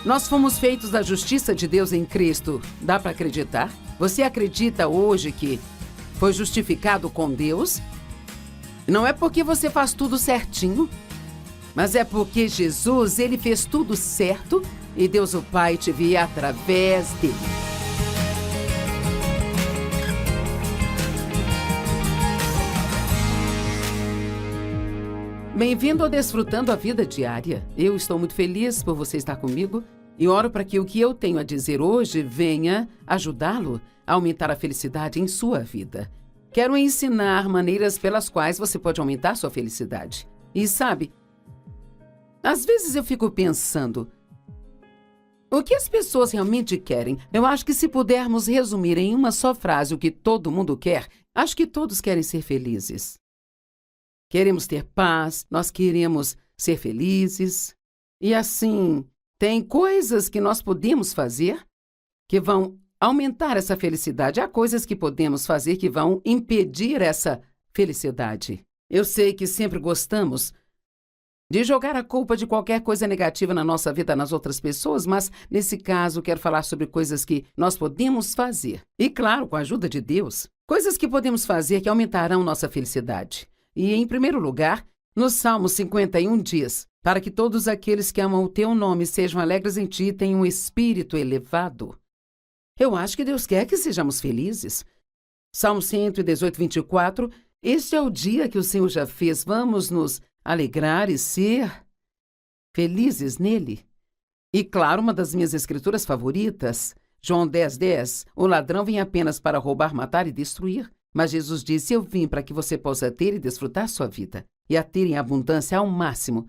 Nós fomos feitos da justiça de Deus em Cristo. Dá para acreditar? Você acredita hoje que foi justificado com Deus? Não é porque você faz tudo certinho, mas é porque Jesus, ele fez tudo certo e Deus o Pai te via através dele. Bem-vindo ao Desfrutando a Vida Diária. Eu estou muito feliz por você estar comigo e oro para que o que eu tenho a dizer hoje venha ajudá-lo a aumentar a felicidade em sua vida. Quero ensinar maneiras pelas quais você pode aumentar sua felicidade. E sabe, às vezes eu fico pensando, o que as pessoas realmente querem? Eu acho que se pudermos resumir em uma só frase o que todo mundo quer, acho que todos querem ser felizes. Queremos ter paz, nós queremos ser felizes. E assim, tem coisas que nós podemos fazer que vão aumentar essa felicidade. Há coisas que podemos fazer que vão impedir essa felicidade. Eu sei que sempre gostamos de jogar a culpa de qualquer coisa negativa na nossa vida nas outras pessoas, mas nesse caso quero falar sobre coisas que nós podemos fazer. E claro, com a ajuda de Deus, coisas que podemos fazer que aumentarão nossa felicidade. E, em primeiro lugar, no Salmo 51 diz, para que todos aqueles que amam o teu nome sejam alegres em ti e tenham um espírito elevado. Eu acho que Deus quer que sejamos felizes. Salmo 118, 24, este é o dia que o Senhor já fez, vamos nos alegrar e ser felizes nele. E, claro, uma das minhas escrituras favoritas, João 10, 10, o ladrão vem apenas para roubar, matar e destruir. Mas Jesus disse, eu vim para que você possa ter e desfrutar sua vida, e a ter em abundância ao máximo,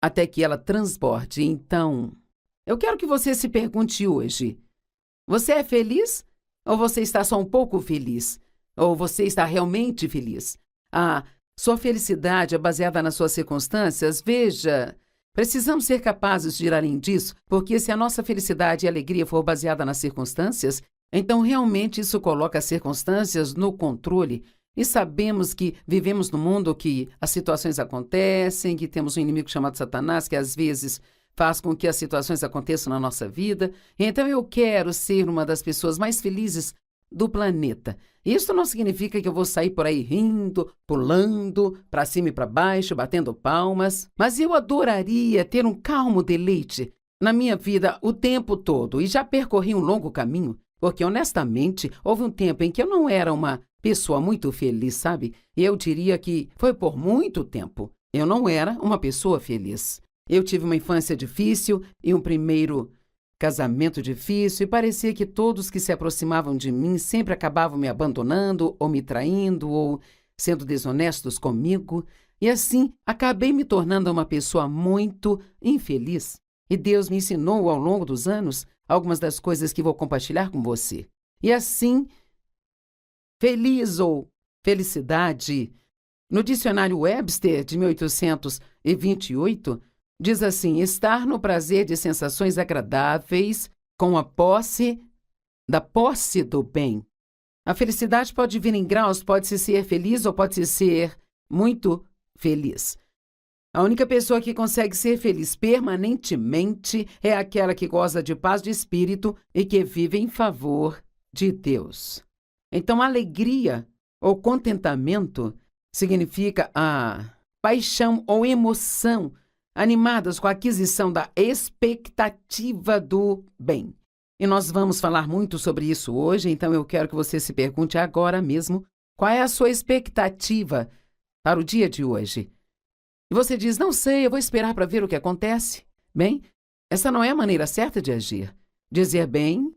até que ela transborde. Então, eu quero que você se pergunte hoje, você é feliz? Ou você está só um pouco feliz? Ou você está realmente feliz? Sua felicidade é baseada nas suas circunstâncias? Veja, precisamos ser capazes de ir além disso, porque se a nossa felicidade e alegria for baseada nas circunstâncias, então, realmente, isso coloca as circunstâncias no controle e sabemos que vivemos num mundo que as situações acontecem, que temos um inimigo chamado Satanás, que às vezes faz com que as situações aconteçam na nossa vida. Então, eu quero ser uma das pessoas mais felizes do planeta. Isso não significa que eu vou sair por aí rindo, pulando, para cima e para baixo, batendo palmas, mas eu adoraria ter um calmo deleite na minha vida o tempo todo e já percorri um longo caminho. Porque, honestamente, houve um tempo em que eu não era uma pessoa muito feliz, sabe? E eu diria que foi por muito tempo. Eu não era uma pessoa feliz. Eu tive uma infância difícil e um primeiro casamento difícil e parecia que todos que se aproximavam de mim sempre acabavam me abandonando ou me traindo ou sendo desonestos comigo. E assim, acabei me tornando uma pessoa muito infeliz. E Deus me ensinou ao longo dos anos algumas das coisas que vou compartilhar com você. E assim, feliz ou felicidade, no dicionário Webster de 1828, diz assim, estar no prazer de sensações agradáveis com a posse do bem. A felicidade pode vir em graus, pode-se ser feliz ou pode-se ser muito feliz. A única pessoa que consegue ser feliz permanentemente é aquela que goza de paz de espírito e que vive em favor de Deus. Então, alegria ou contentamento significa a paixão ou emoção animadas com a aquisição da expectativa do bem. E nós vamos falar muito sobre isso hoje, então eu quero que você se pergunte agora mesmo qual é a sua expectativa para o dia de hoje. E você diz, não sei, eu vou esperar para ver o que acontece. Bem, essa não é a maneira certa de agir. Dizer, bem,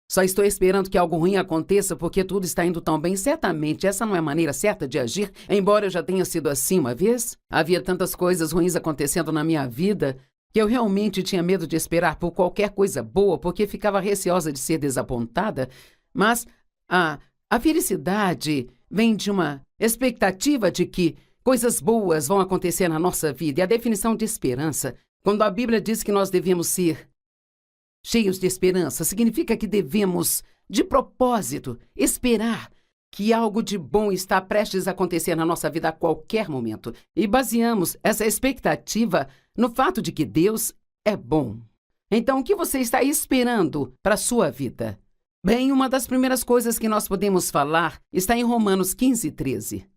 só estou esperando que algo ruim aconteça porque tudo está indo tão bem. Certamente, essa não é a maneira certa de agir. Embora eu já tenha sido assim uma vez, havia tantas coisas ruins acontecendo na minha vida que eu realmente tinha medo de esperar por qualquer coisa boa porque ficava receosa de ser desapontada. Mas a felicidade vem de uma expectativa de que coisas boas vão acontecer na nossa vida. E a definição de esperança, quando a Bíblia diz que nós devemos ser cheios de esperança, significa que devemos, de propósito, esperar que algo de bom está prestes a acontecer na nossa vida a qualquer momento. E baseamos essa expectativa no fato de que Deus é bom. Então, o que você está esperando para a sua vida? Bem, uma das primeiras coisas que nós podemos falar está em Romanos 15:13.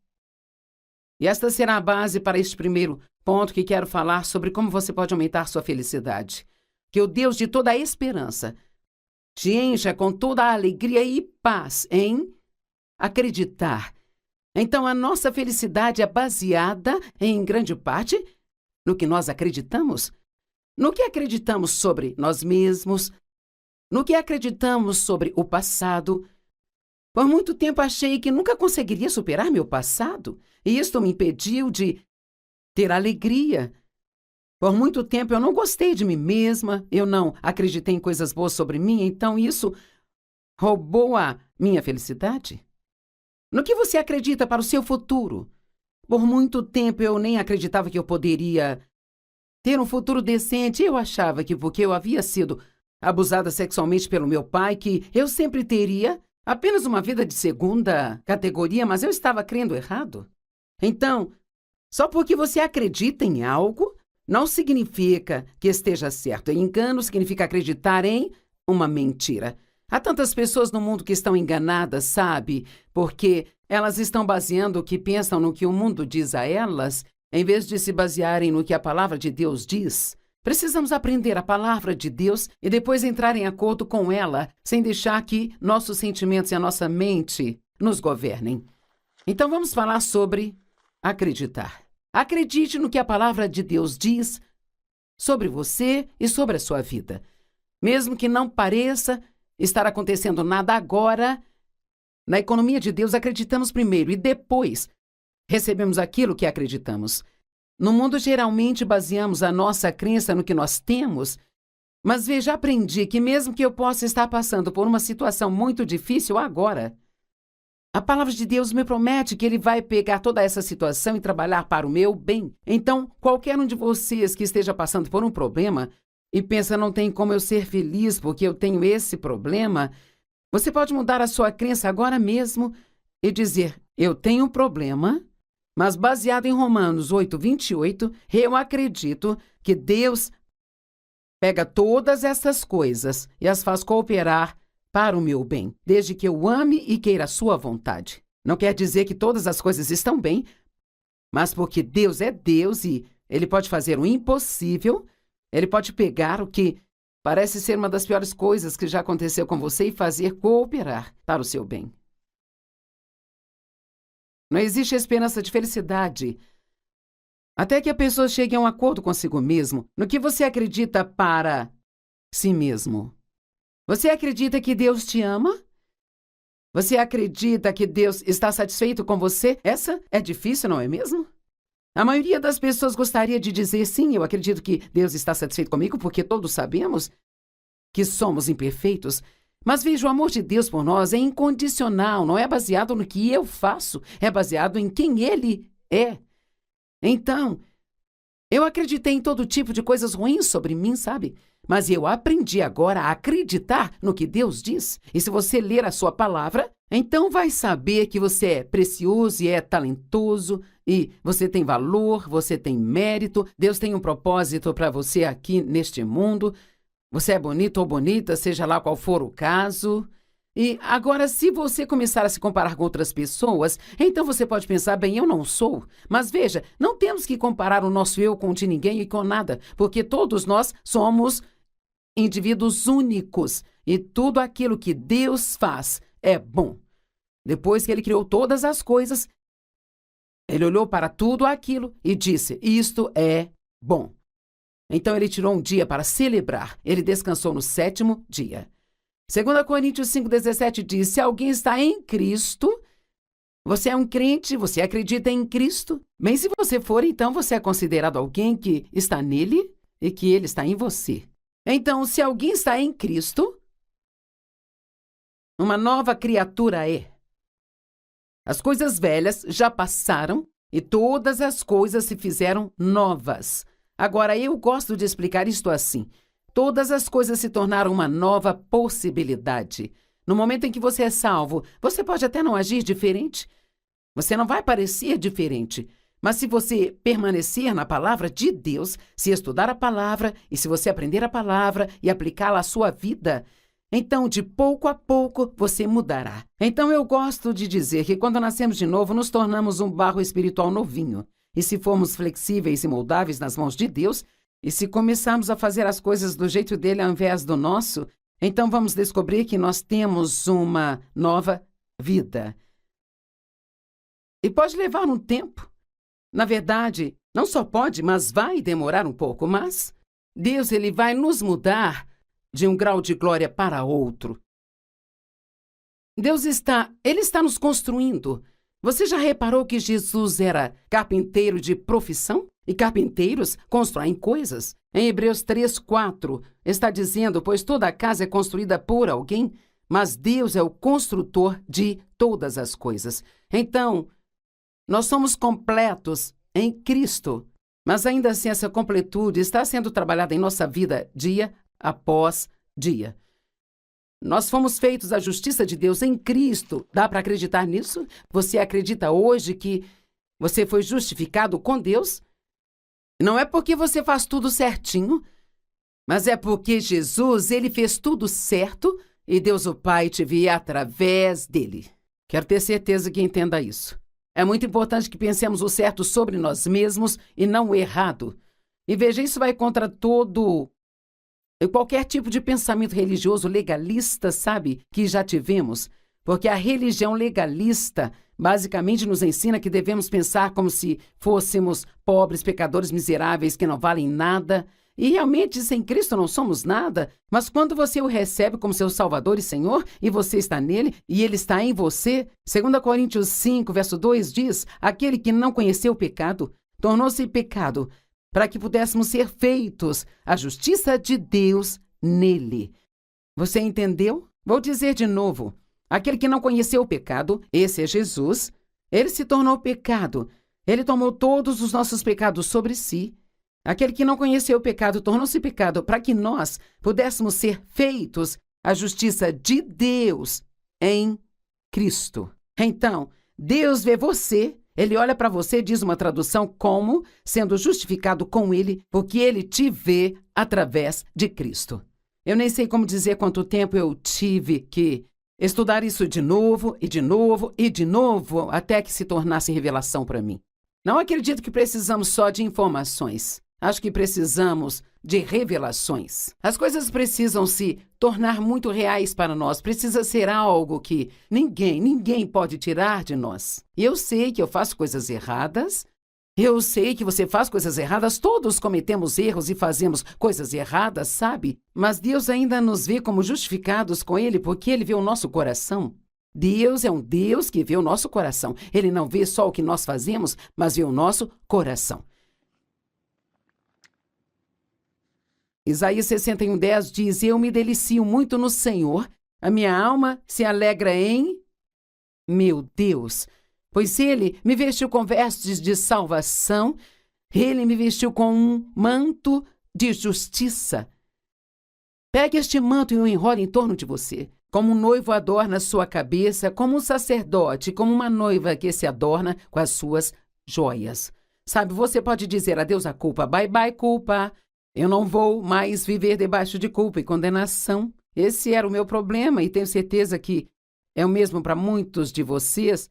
E esta será a base para este primeiro ponto que quero falar sobre como você pode aumentar sua felicidade. Que o Deus de toda a esperança te encha com toda a alegria e paz em acreditar. Então, a nossa felicidade é baseada, em grande parte, no que nós acreditamos. No que acreditamos sobre nós mesmos, no que acreditamos sobre o passado. Por muito tempo achei que nunca conseguiria superar meu passado, e isto me impediu de ter alegria. Por muito tempo eu não gostei de mim mesma, eu não acreditei em coisas boas sobre mim, então isso roubou a minha felicidade. No que você acredita para o seu futuro? Por muito tempo eu nem acreditava que eu poderia ter um futuro decente. Eu achava que porque eu havia sido abusada sexualmente pelo meu pai, que eu sempre teria apenas uma vida de segunda categoria, mas eu estava crendo errado. Então, só porque você acredita em algo, não significa que esteja certo. Engano significa acreditar em uma mentira. Há tantas pessoas no mundo que estão enganadas, sabe? Porque elas estão baseando o que pensam no que o mundo diz a elas, em vez de se basearem no que a palavra de Deus diz. Precisamos aprender a palavra de Deus e depois entrar em acordo com ela, sem deixar que nossos sentimentos e a nossa mente nos governem. Então vamos falar sobre acreditar. Acredite no que a palavra de Deus diz sobre você e sobre a sua vida. Mesmo que não pareça estar acontecendo nada agora, na economia de Deus acreditamos primeiro e depois recebemos aquilo que acreditamos. No mundo, geralmente, baseamos a nossa crença no que nós temos, mas veja, aprendi que mesmo que eu possa estar passando por uma situação muito difícil agora, a palavra de Deus me promete que Ele vai pegar toda essa situação e trabalhar para o meu bem. Então, qualquer um de vocês que esteja passando por um problema e pensa, não tem como eu ser feliz porque eu tenho esse problema, você pode mudar a sua crença agora mesmo e dizer, eu tenho um problema, mas baseado em Romanos 8:28, eu acredito que Deus pega todas essas coisas e as faz cooperar para o meu bem, desde que eu ame e queira a sua vontade. Não quer dizer que todas as coisas estão bem, mas porque Deus é Deus e Ele pode fazer o impossível, Ele pode pegar o que parece ser uma das piores coisas que já aconteceu com você e fazer cooperar para o seu bem. Não existe esperança de felicidade até que a pessoa chegue a um acordo consigo mesmo no que você acredita para si mesmo. Você acredita que Deus te ama? Você acredita que Deus está satisfeito com você? Essa é difícil, não é mesmo? A maioria das pessoas gostaria de dizer, sim, eu acredito que Deus está satisfeito comigo, porque todos sabemos que somos imperfeitos. Mas veja, o amor de Deus por nós é incondicional, não é baseado no que eu faço, é baseado em quem Ele é. Então, eu acreditei em todo tipo de coisas ruins sobre mim, sabe? Mas eu aprendi agora a acreditar no que Deus diz. E se você ler a sua palavra, então vai saber que você é precioso e é talentoso, e você tem valor, você tem mérito, Deus tem um propósito para você aqui neste mundo. Você é bonito ou bonita, seja lá qual for o caso. E agora, se você começar a se comparar com outras pessoas, então você pode pensar, bem, eu não sou. Mas veja, não temos que comparar o nosso eu com o de ninguém e com nada, porque todos nós somos indivíduos únicos e tudo aquilo que Deus faz é bom. Depois que Ele criou todas as coisas, Ele olhou para tudo aquilo e disse, isto é bom. Então Ele tirou um dia para celebrar. Ele descansou no 7º dia. 2 Coríntios 5:17 diz, se alguém está em Cristo, você é um crente, você acredita em Cristo. Bem, se você for, então você é considerado alguém que está nele e que Ele está em você. Então, se alguém está em Cristo, uma nova criatura é. As coisas velhas já passaram e todas as coisas se fizeram novas. Agora, eu gosto de explicar isto assim. Todas as coisas se tornaram uma nova possibilidade. No momento em que você é salvo, você pode até não agir diferente. Você não vai parecer diferente. Mas se você permanecer na palavra de Deus, se estudar a palavra e se você aprender a palavra e aplicá-la à sua vida, então de pouco a pouco você mudará. Então eu gosto de dizer que quando nascemos de novo, nos tornamos um barro espiritual novinho. E se formos flexíveis e moldáveis nas mãos de Deus, e se começarmos a fazer as coisas do jeito dele ao invés do nosso, então vamos descobrir que nós temos uma nova vida. E pode levar um tempo. Na verdade, não só pode, mas vai demorar um pouco. Mas Deus ele vai nos mudar de um grau de glória para outro. Ele está nos construindo. Você já reparou que Jesus era carpinteiro de profissão? E carpinteiros constroem coisas. Em Hebreus 3:4 está dizendo, pois toda a casa é construída por alguém, mas Deus é o construtor de todas as coisas. Então, nós somos completos em Cristo, mas ainda assim essa completude está sendo trabalhada em nossa vida dia após dia. Nós fomos feitos à justiça de Deus em Cristo. Dá para acreditar nisso? Você acredita hoje que você foi justificado com Deus? Não é porque você faz tudo certinho, mas é porque Jesus, ele fez tudo certo e Deus o Pai te via através dele. Quero ter certeza que entenda isso. É muito importante que pensemos o certo sobre nós mesmos e não o errado. E veja, isso vai contra qualquer tipo de pensamento religioso legalista, sabe, que já tivemos. Porque a religião legalista basicamente nos ensina que devemos pensar como se fôssemos pobres, pecadores miseráveis que não valem nada. E realmente, sem Cristo não somos nada. Mas quando você o recebe como seu Salvador e Senhor, e você está nele, e ele está em você, 2 Coríntios 5, verso 2 diz, aquele que não conheceu o pecado, tornou-se pecado, para que pudéssemos ser feitos a justiça de Deus nele. Você entendeu? Vou dizer de novo. Aquele que não conheceu o pecado, esse é Jesus, ele se tornou pecado. Ele tomou todos os nossos pecados sobre si. Aquele que não conheceu o pecado tornou-se pecado para que nós pudéssemos ser feitos a justiça de Deus em Cristo. Então, Deus vê você, ele olha para você, diz uma tradução, como sendo justificado com ele, porque ele te vê através de Cristo. Eu nem sei como dizer quanto tempo eu tive que estudar isso de novo, e de novo, e de novo, até que se tornasse revelação para mim. Não acredito que precisamos só de informações. Acho que precisamos de revelações. As coisas precisam se tornar muito reais para nós. Precisa ser algo que ninguém pode tirar de nós. E eu sei que eu faço coisas erradas. Eu sei que você faz coisas erradas, todos cometemos erros e fazemos coisas erradas, sabe? Mas Deus ainda nos vê como justificados com Ele porque Ele vê o nosso coração. Deus é um Deus que vê o nosso coração. Ele não vê só o que nós fazemos, mas vê o nosso coração. Isaías 61:10 diz, eu me delicio muito no Senhor, a minha alma se alegra em meu Deus. Pois ele me vestiu com vestes de salvação, ele me vestiu com um manto de justiça. Pegue este manto e o enrole em torno de você, como um noivo adorna sua cabeça, como um sacerdote, como uma noiva que se adorna com as suas joias. Sabe, você pode dizer adeus à culpa, bye bye culpa, eu não vou mais viver debaixo de culpa e condenação. Esse era o meu problema e tenho certeza que é o mesmo para muitos de vocês,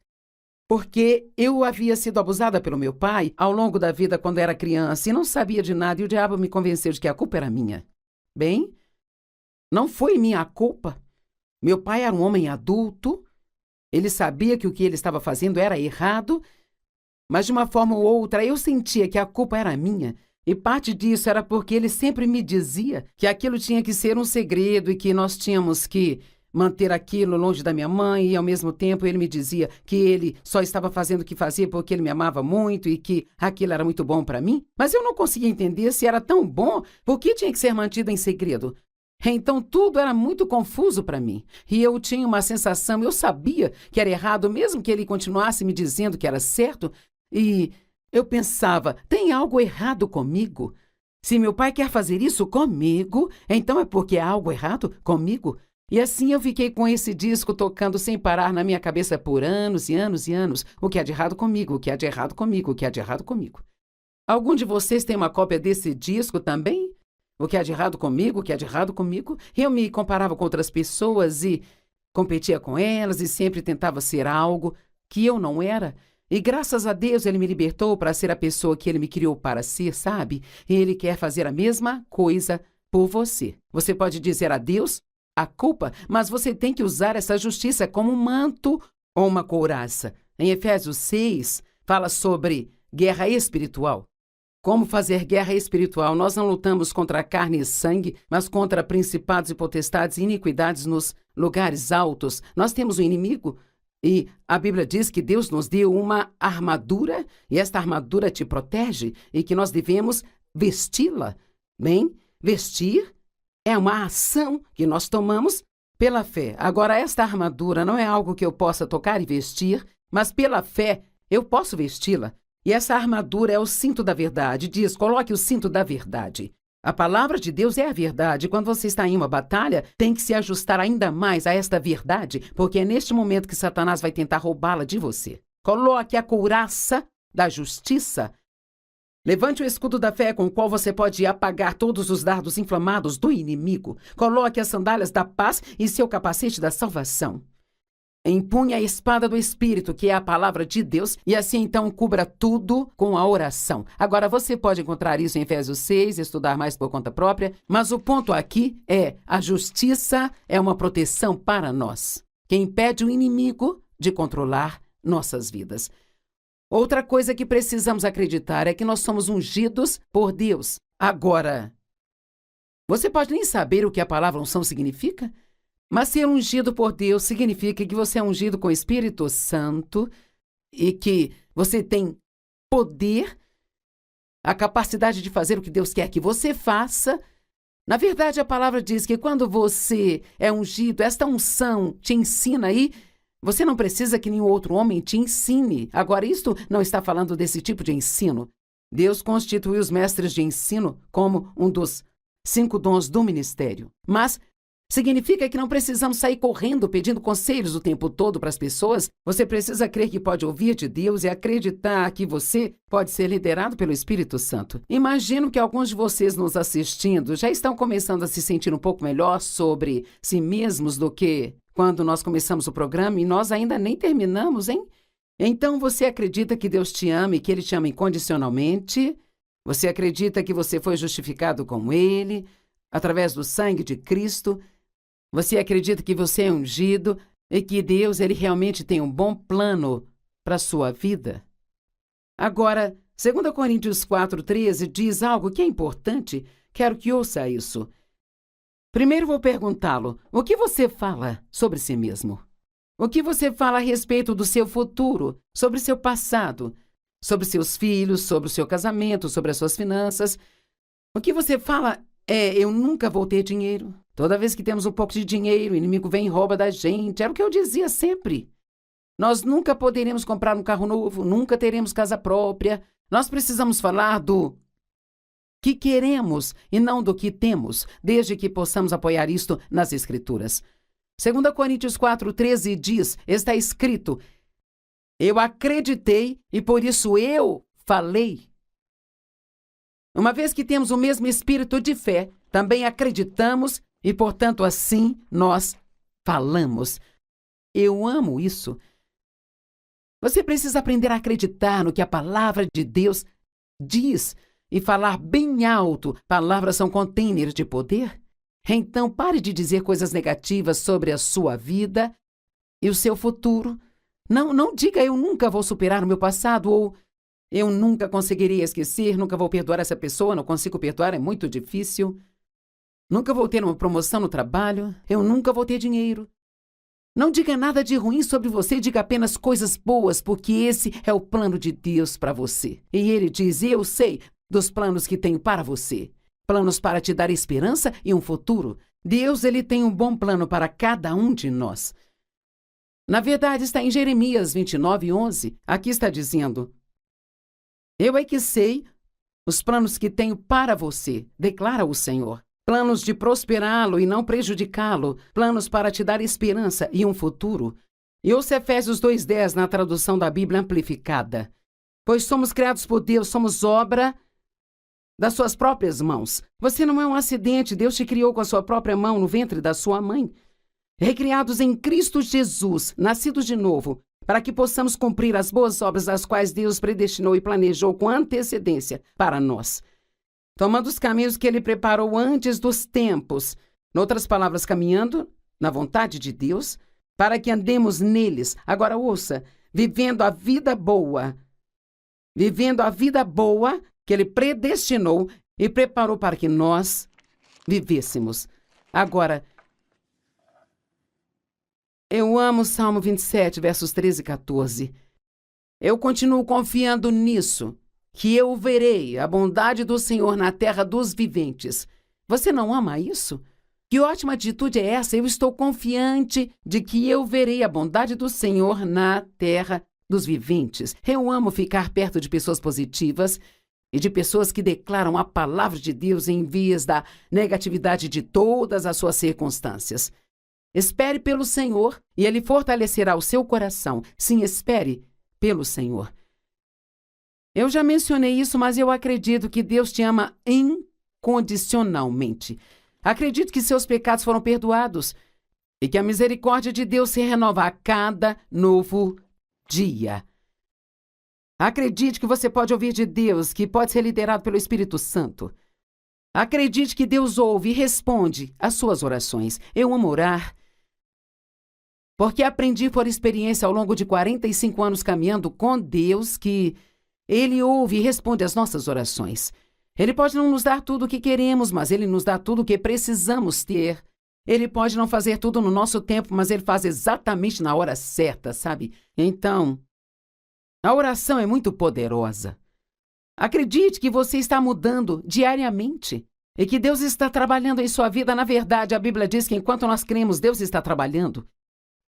porque eu havia sido abusada pelo meu pai ao longo da vida quando era criança e não sabia de nada e o diabo me convenceu de que a culpa era minha. Bem, não foi minha culpa. Meu pai era um homem adulto, ele sabia que o que ele estava fazendo era errado, mas de uma forma ou outra eu sentia que a culpa era minha. E parte disso era porque ele sempre me dizia que aquilo tinha que ser um segredo e que nós tínhamos que manter aquilo longe da minha mãe, e ao mesmo tempo ele me dizia que ele só estava fazendo o que fazia porque ele me amava muito e que aquilo era muito bom para mim. Mas eu não conseguia entender se era tão bom, por que tinha que ser mantido em segredo? Então tudo era muito confuso para mim. E eu tinha uma sensação, eu sabia que era errado, mesmo que ele continuasse me dizendo que era certo, e eu pensava, tem algo errado comigo? Se meu pai quer fazer isso comigo, então é porque há algo errado comigo? E assim eu fiquei com esse disco tocando sem parar na minha cabeça por anos e anos e anos. O que há de errado comigo? O que há de errado comigo? O que há de errado comigo? Algum de vocês tem uma cópia desse disco também? O que há de errado comigo? O que há de errado comigo? Eu me comparava com outras pessoas e competia com elas e sempre tentava ser algo que eu não era. E graças a Deus ele me libertou para ser a pessoa que ele me criou para ser, sabe? E ele quer fazer a mesma coisa por você. Você pode dizer a Deus a culpa, mas você tem que usar essa justiça como um manto ou uma couraça. Em Efésios 6, fala sobre guerra espiritual. Como fazer guerra espiritual? Nós não lutamos contra carne e sangue, mas contra principados e potestades e iniquidades nos lugares altos. Nós temos um inimigo e a Bíblia diz que Deus nos deu uma armadura e esta armadura te protege e que nós devemos vesti-la. Bem, vestir é uma ação que nós tomamos pela fé. Agora, esta armadura não é algo que eu possa tocar e vestir, mas pela fé eu posso vesti-la. E essa armadura é o cinto da verdade. Diz, coloque o cinto da verdade. A palavra de Deus é a verdade. Quando você está em uma batalha, tem que se ajustar ainda mais a esta verdade, porque é neste momento que Satanás vai tentar roubá-la de você. Coloque a couraça da justiça. Levante o escudo da fé com o qual você pode apagar todos os dardos inflamados do inimigo. Coloque as sandálias da paz e seu capacete da salvação. Empunhe a espada do Espírito, que é a palavra de Deus, e assim então cubra tudo com a oração. Agora, você pode encontrar isso em Efésios 6, estudar mais por conta própria, mas o ponto aqui é: a justiça é uma proteção para nós, que impede o inimigo de controlar nossas vidas. Outra coisa que precisamos acreditar é que nós somos ungidos por Deus. Agora, você pode nem saber o que a palavra unção significa? Mas ser ungido por Deus significa que você é ungido com o Espírito Santo e que você tem poder, a capacidade de fazer o que Deus quer que você faça. Na verdade, a palavra diz que quando você é ungido, esta unção te ensina e você não precisa que nenhum outro homem te ensine. Agora, isto não está falando desse tipo de ensino. Deus constituiu os mestres de ensino como um dos 5 dons do ministério. Mas significa que não precisamos sair correndo pedindo conselhos o tempo todo para as pessoas. Você precisa crer que pode ouvir de Deus e acreditar que você pode ser liderado pelo Espírito Santo. Imagino que alguns de vocês nos assistindo já estão começando a se sentir um pouco melhor sobre si mesmos do que quando nós começamos o programa e nós ainda nem terminamos, hein? Então você acredita que Deus te ama e que Ele te ama incondicionalmente? Você acredita que você foi justificado com Ele, através do sangue de Cristo? Você acredita que você é ungido e que Deus ele realmente tem um bom plano para a sua vida? Agora, 2 Coríntios 4:13 diz algo que é importante. Quero que ouça isso. Primeiro vou perguntá-lo, o que você fala sobre si mesmo? O que você fala a respeito do seu futuro, sobre seu passado, sobre seus filhos, sobre o seu casamento, sobre as suas finanças? O que você fala eu nunca vou ter dinheiro. Toda vez que temos um pouco de dinheiro, o inimigo vem e rouba da gente. Era o que eu dizia sempre. Nós nunca poderemos comprar um carro novo, nunca teremos casa própria. Nós precisamos falar do que queremos e não do que temos, desde que possamos apoiar isto nas Escrituras. 2 Coríntios 4:13 diz, está escrito, eu acreditei e por isso eu falei. Uma vez que temos o mesmo espírito de fé, também acreditamos e, portanto, assim nós falamos. Eu amo isso. Você precisa aprender a acreditar no que a palavra de Deus diz e falar bem alto. Palavras são containers de poder. Então, pare de dizer coisas negativas sobre a sua vida e o seu futuro. Não diga eu nunca vou superar o meu passado ou eu nunca conseguiria esquecer, nunca vou perdoar essa pessoa, não consigo perdoar, é muito difícil. Nunca vou ter uma promoção no trabalho, eu nunca vou ter dinheiro. Não diga nada de ruim sobre você, diga apenas coisas boas, porque esse é o plano de Deus para você. E Ele diz, eu sei dos planos que tenho para você. Planos para te dar esperança e um futuro. Deus, Ele tem um bom plano para cada um de nós. Na verdade, está em Jeremias 29:11. Aqui está dizendo, eu é que sei os planos que tenho para você, declara o Senhor. planos de prosperá-lo e não prejudicá-lo, planos para te dar esperança e um futuro. E ouça Efésios 2:10 na tradução da Bíblia Amplificada. Pois somos criados por Deus, somos obra das suas próprias mãos. Você não é um acidente, Deus te criou com a sua própria mão no ventre da sua mãe. Recriados em Cristo Jesus, nascidos de novo, para que possamos cumprir as boas obras as quais Deus predestinou e planejou com antecedência para nós, tomando os caminhos que Ele preparou antes dos tempos, em outras palavras, caminhando na vontade de Deus, para que andemos neles. Agora ouça, vivendo a vida boa que Ele predestinou e preparou para que nós vivêssemos. Agora, eu amo Salmo 27, versos 13 e 14. Eu continuo confiando nisso, que eu verei a bondade do Senhor na terra dos viventes. Você não ama isso? Que ótima atitude é essa? Eu estou confiante de que eu verei a bondade do Senhor na terra dos viventes. Eu amo ficar perto de pessoas positivas e de pessoas que declaram a palavra de Deus em vez da negatividade de todas as suas circunstâncias. Espere pelo Senhor e Ele fortalecerá o seu coração. Sim, espere pelo Senhor. Eu já mencionei isso, mas eu acredito que Deus te ama incondicionalmente. Acredito que seus pecados foram perdoados e que a misericórdia de Deus se renova a cada novo dia. Acredite que você pode ouvir de Deus, que pode ser liderado pelo Espírito Santo. Acredite que Deus ouve e responde às suas orações. Eu amo orar, porque aprendi por experiência ao longo de 45 anos caminhando com Deus que Ele ouve e responde às nossas orações. Ele pode não nos dar tudo o que queremos, mas Ele nos dá tudo o que precisamos ter. Ele pode não fazer tudo no nosso tempo, mas Ele faz exatamente na hora certa, sabe? Então, a oração é muito poderosa. Acredite que você está mudando diariamente e que Deus está trabalhando em sua vida. Na verdade, a Bíblia diz que enquanto nós cremos, Deus está trabalhando.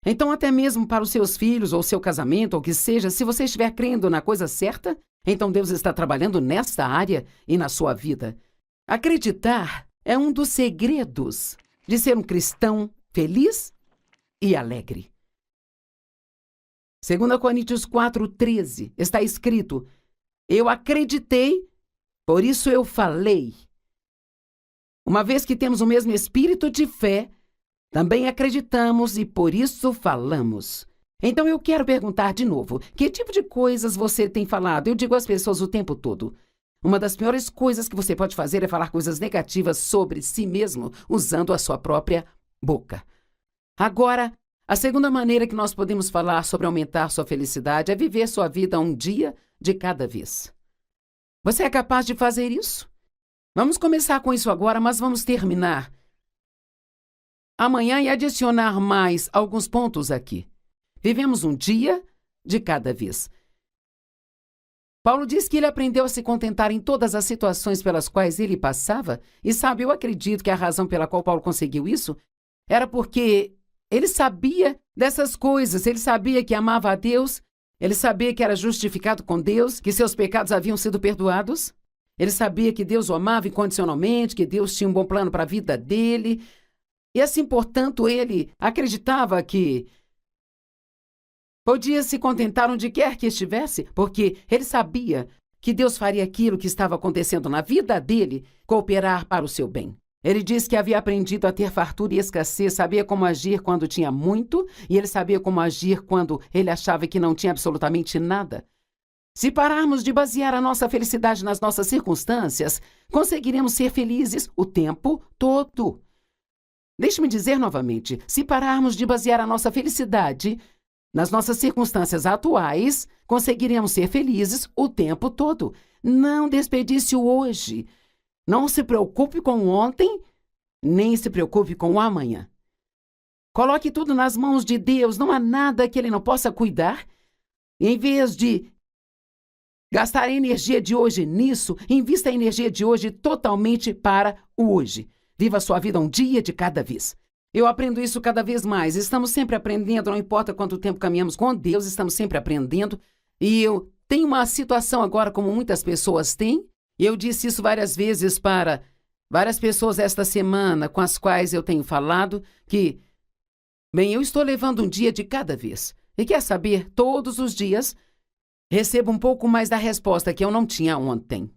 Então, até mesmo para os seus filhos ou seu casamento, ou o que seja, se você estiver crendo na coisa certa, então Deus está trabalhando nessa área e na sua vida. Acreditar é um dos segredos de ser um cristão feliz e alegre. 2 Coríntios 4:13 está escrito: eu acreditei, por isso eu falei. Uma vez que temos o mesmo espírito de fé, também acreditamos e por isso falamos. Então eu quero perguntar de novo, que tipo de coisas você tem falado? Eu digo às pessoas o tempo todo. Uma das piores coisas que você pode fazer é falar coisas negativas sobre si mesmo, usando a sua própria boca. Agora, a segunda maneira que nós podemos falar sobre aumentar sua felicidade é viver sua vida um dia de cada vez. Você é capaz de fazer isso? Vamos começar com isso agora, mas vamos terminar amanhã e adicionar mais alguns pontos aqui. Vivemos um dia de cada vez. Paulo diz que ele aprendeu a se contentar em todas as situações pelas quais ele passava, e sabe, eu acredito que a razão pela qual Paulo conseguiu isso era porque ele sabia dessas coisas, ele sabia que amava a Deus, ele sabia que era justificado com Deus, que seus pecados haviam sido perdoados, ele sabia que Deus o amava incondicionalmente, que Deus tinha um bom plano para a vida dele, e assim, portanto, ele acreditava que podia se contentar onde quer que estivesse, porque ele sabia que Deus faria aquilo que estava acontecendo na vida dele cooperar para o seu bem. Ele diz que havia aprendido a ter fartura e escassez, sabia como agir quando tinha muito, e ele sabia como agir quando ele achava que não tinha absolutamente nada. Se pararmos de basear a nossa felicidade nas nossas circunstâncias, conseguiremos ser felizes o tempo todo. Deixe-me dizer novamente, se pararmos de basear a nossa felicidade nas nossas circunstâncias atuais, conseguiremos ser felizes o tempo todo. Não desperdice o hoje. Não se preocupe com o ontem, nem se preocupe com o amanhã. Coloque tudo nas mãos de Deus, não há nada que Ele não possa cuidar. Em vez de gastar a energia de hoje nisso, invista a energia de hoje totalmente para o hoje. Viva a sua vida um dia de cada vez. Eu aprendo isso cada vez mais. Estamos sempre aprendendo, não importa quanto tempo caminhamos com Deus, estamos sempre aprendendo. E eu tenho uma situação agora, como muitas pessoas têm, e eu disse isso várias vezes para Várias pessoas esta semana com as quais eu tenho falado que, bem, eu estou levando um dia de cada vez. E quer saber, todos os dias, recebo um pouco mais da resposta que eu não tinha ontem.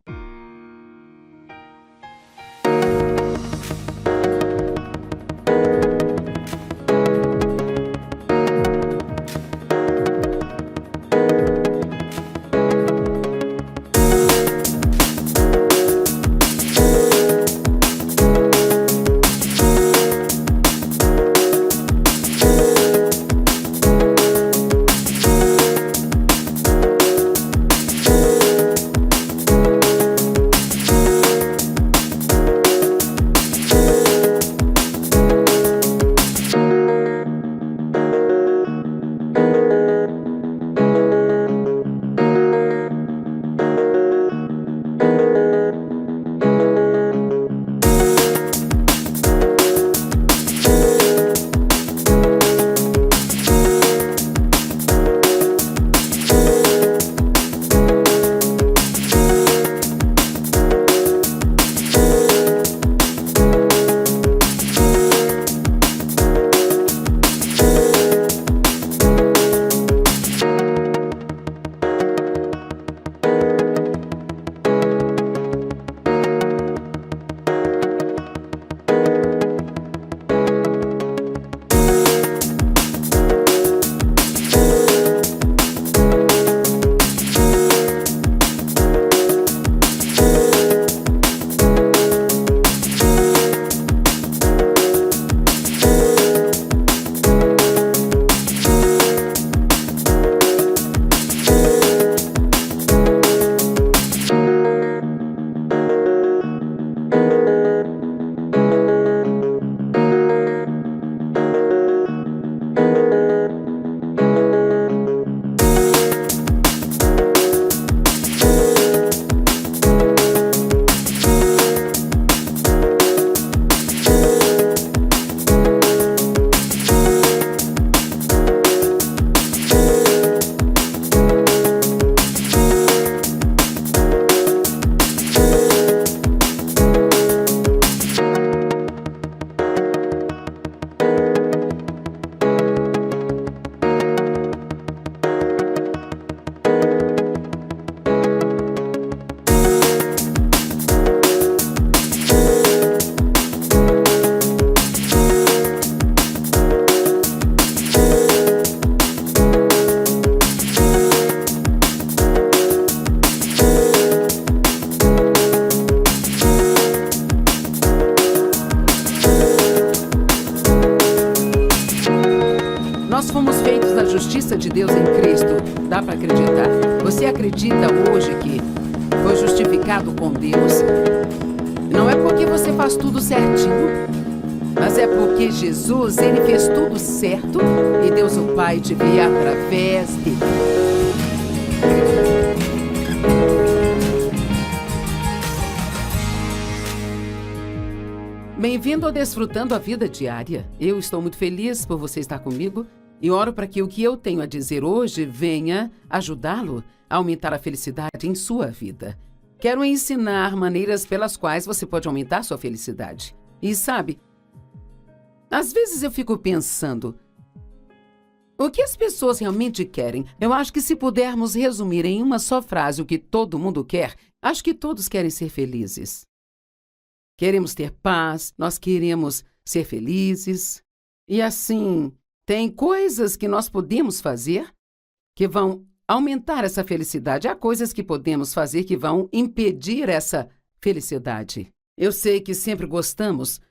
Nós fomos feitos da justiça de Deus em Cristo. Dá para acreditar? Você acredita hoje que foi justificado com Deus? Não é porque você faz tudo certinho, mas é porque Jesus, ele fez tudo certo e Deus o Pai te vê através dele. Bem-vindo ao Desfrutando a Vida Diária. Eu estou muito feliz por você estar comigo e oro para que o que eu tenho a dizer hoje venha ajudá-lo a aumentar a felicidade em sua vida. Quero ensinar maneiras pelas quais você pode aumentar sua felicidade. E sabe, às vezes eu fico pensando, o que as pessoas realmente querem? Eu acho que se pudermos resumir em uma só frase o que todo mundo quer, acho que todos querem ser felizes. Queremos ter paz, nós queremos ser felizes. E assim, tem coisas que nós podemos fazer que vão aumentar essa felicidade. Há coisas que podemos fazer que vão impedir essa felicidade. Eu sei que sempre gostamos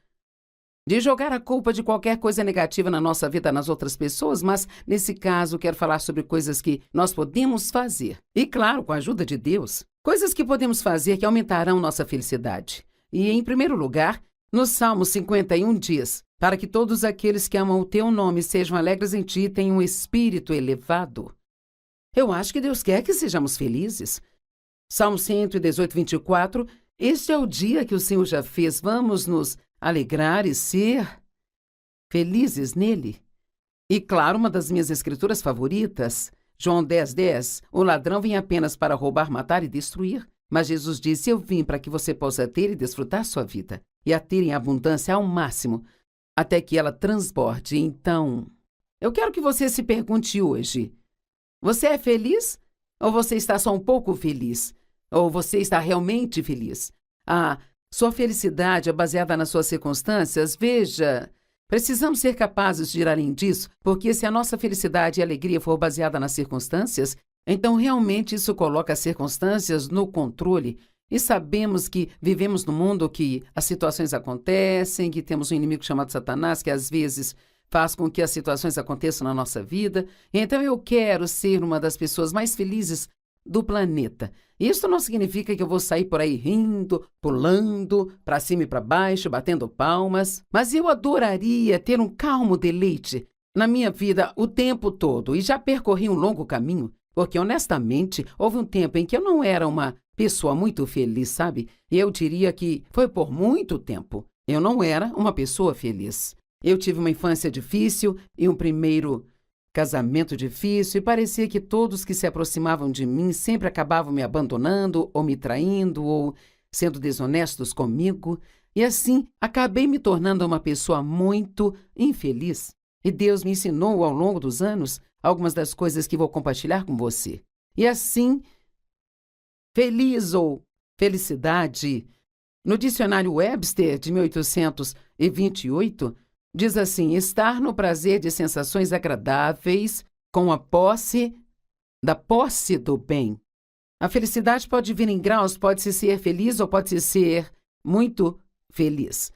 de jogar a culpa de qualquer coisa negativa na nossa vida nas outras pessoas, mas nesse caso quero falar sobre coisas que nós podemos fazer. E claro, com a ajuda de Deus, coisas que podemos fazer que aumentarão nossa felicidade. E, em primeiro lugar, no Salmo 51 diz, para que todos aqueles que amam o teu nome sejam alegres em ti e tenham um espírito elevado. Eu acho que Deus quer que sejamos felizes. Salmo 118, 24, este é o dia que o Senhor já fez, vamos nos alegrar e ser felizes nele. E, claro, uma das minhas escrituras favoritas, João 10, 10, o ladrão vem apenas para roubar, matar e destruir. Mas Jesus disse, eu vim para que você possa ter e desfrutar sua vida. e a terem abundância ao máximo, até que ela transborde. Então, eu quero que você se pergunte hoje: você é feliz? Ou você está só um pouco feliz? Ou você está realmente feliz? Sua felicidade é baseada nas suas circunstâncias? Veja, precisamos ser capazes de ir além disso, porque se a nossa felicidade e alegria for baseada nas circunstâncias, então realmente isso coloca as circunstâncias no controle. E sabemos que vivemos num mundo que as situações acontecem, que temos um inimigo chamado Satanás, que às vezes faz com que as situações aconteçam na nossa vida. Então eu quero ser uma das pessoas mais felizes do planeta. Isso não significa que eu vou sair por aí rindo, pulando, para cima e para baixo, batendo palmas. Mas eu adoraria ter um calmo deleite na minha vida o tempo todo. E já percorri um longo caminho, porque honestamente houve um tempo em que eu não era uma pessoa muito feliz, sabe? E eu diria que foi por muito tempo. Eu não era uma pessoa feliz. Eu tive uma infância difícil e um primeiro casamento difícil, e parecia que todos que se aproximavam de mim sempre acabavam me abandonando, ou me traindo, ou sendo desonestos comigo. E assim, acabei me tornando uma pessoa muito infeliz. E Deus me ensinou ao longo dos anos algumas das coisas que vou compartilhar com você. E assim, feliz ou felicidade, no dicionário Webster de 1828, diz assim: estar no prazer de sensações agradáveis com a posse do bem. A felicidade pode vir em graus, pode-se ser feliz ou pode-se ser muito feliz.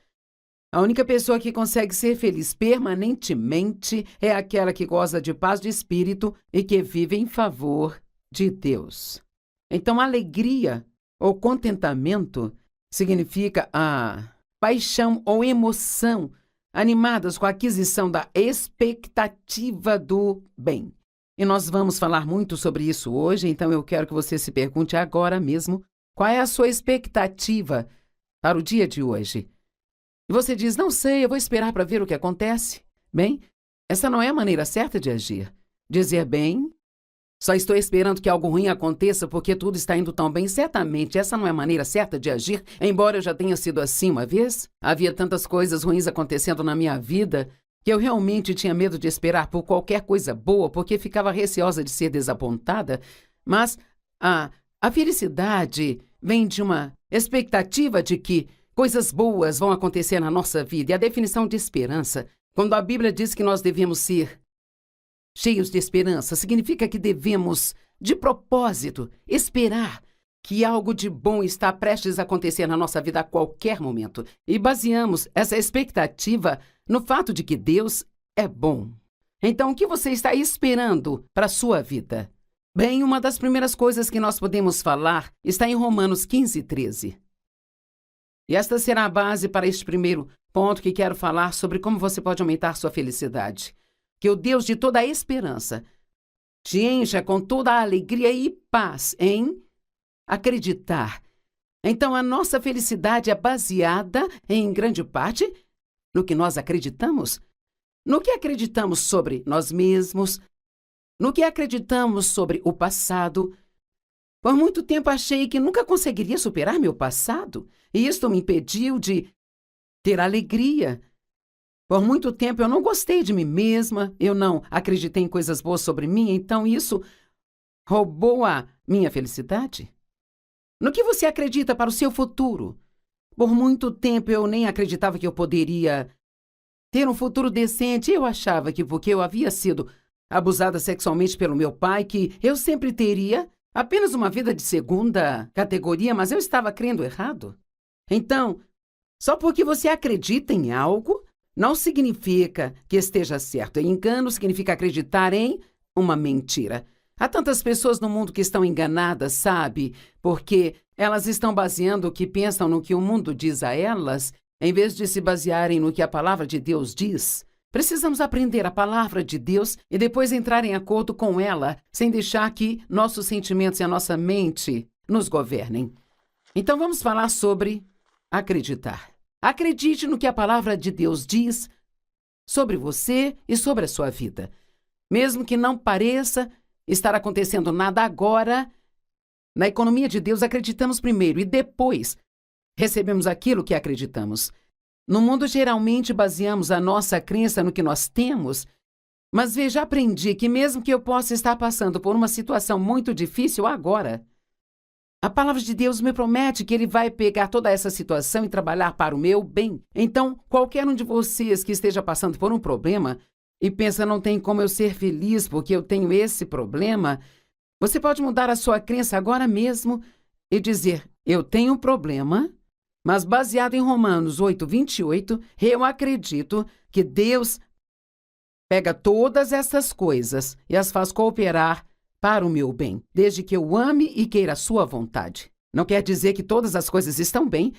A única pessoa que consegue ser feliz permanentemente é aquela que goza de paz de espírito e que vive em favor de Deus. Então, alegria ou contentamento significa a paixão ou emoção animadas com a aquisição da expectativa do bem. E nós vamos falar muito sobre isso hoje, então eu quero que você se pergunte agora mesmo qual é a sua expectativa para o dia de hoje. E você diz: não sei, eu vou esperar para ver o que acontece. Bem, essa não é a maneira certa de agir. Dizer: bem, só estou esperando que algo ruim aconteça porque tudo está indo tão bem. Certamente, essa não é a maneira certa de agir, embora eu já tenha sido assim uma vez. Havia tantas coisas ruins acontecendo na minha vida que eu realmente tinha medo de esperar por qualquer coisa boa, porque ficava receosa de ser desapontada. Mas a felicidade vem de uma expectativa de que coisas boas vão acontecer na nossa vida. E a definição de esperança, quando a Bíblia diz que nós devemos ser cheios de esperança, significa que devemos, de propósito, esperar que algo de bom está prestes a acontecer na nossa vida a qualquer momento. E baseamos essa expectativa no fato de que Deus é bom. Então, o que você está esperando para a sua vida? Bem, uma das primeiras coisas que nós podemos falar está em Romanos 15:13. E esta será a base para este primeiro ponto que quero falar sobre como você pode aumentar sua felicidade. Que o Deus de toda a esperança te encha com toda a alegria e paz em acreditar. Então, a nossa felicidade é baseada, em grande parte, no que nós acreditamos. No que acreditamos sobre nós mesmos, no que acreditamos sobre o passado. Por muito tempo achei que nunca conseguiria superar meu passado, e isto me impediu de ter alegria. Por muito tempo eu não gostei de mim mesma, eu não acreditei em coisas boas sobre mim, então isso roubou a minha felicidade. No que você acredita para o seu futuro? Por muito tempo eu nem acreditava que eu poderia ter um futuro decente. Eu achava que porque eu havia sido abusada sexualmente pelo meu pai, que eu sempre teria apenas uma vida de segunda categoria, mas eu estava crendo errado. Então, só porque você acredita em algo, não significa que esteja certo. Engano significa acreditar em uma mentira. Há tantas pessoas no mundo que estão enganadas, sabe? Porque elas estão baseando o que pensam no que o mundo diz a elas, em vez de se basearem no que a palavra de Deus diz. Precisamos aprender a palavra de Deus e depois entrar em acordo com ela, sem deixar que nossos sentimentos e a nossa mente nos governem. Então vamos falar sobre acreditar. Acredite no que a palavra de Deus diz sobre você e sobre a sua vida. Mesmo que não pareça estar acontecendo nada agora, na economia de Deus acreditamos primeiro e depois recebemos aquilo que acreditamos. No mundo, geralmente baseamos a nossa crença no que nós temos, mas veja, aprendi que mesmo que eu possa estar passando por uma situação muito difícil agora, a palavra de Deus me promete que Ele vai pegar toda essa situação e trabalhar para o meu bem. Então, qualquer um de vocês que esteja passando por um problema e pensa, não tem como eu ser feliz porque eu tenho esse problema, você pode mudar a sua crença agora mesmo e dizer, eu tenho um problema, mas baseado em Romanos 8:28, eu acredito que Deus pega todas essas coisas e as faz cooperar para o meu bem, desde que eu ame e queira a sua vontade. Não quer dizer que todas as coisas estão bem,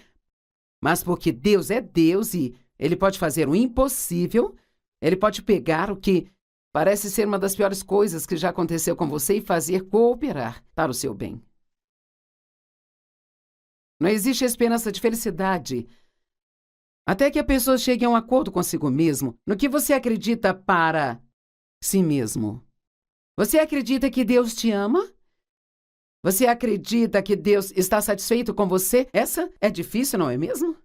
mas porque Deus é Deus e Ele pode fazer o impossível, Ele pode pegar o que parece ser uma das piores coisas que já aconteceu com você e fazer cooperar para o seu bem. Não existe esperança de felicidade até que a pessoa chegue a um acordo consigo mesmo no que você acredita para si mesmo. Você acredita que Deus te ama? Você acredita que Deus está satisfeito com você? Essa é difícil, não é mesmo?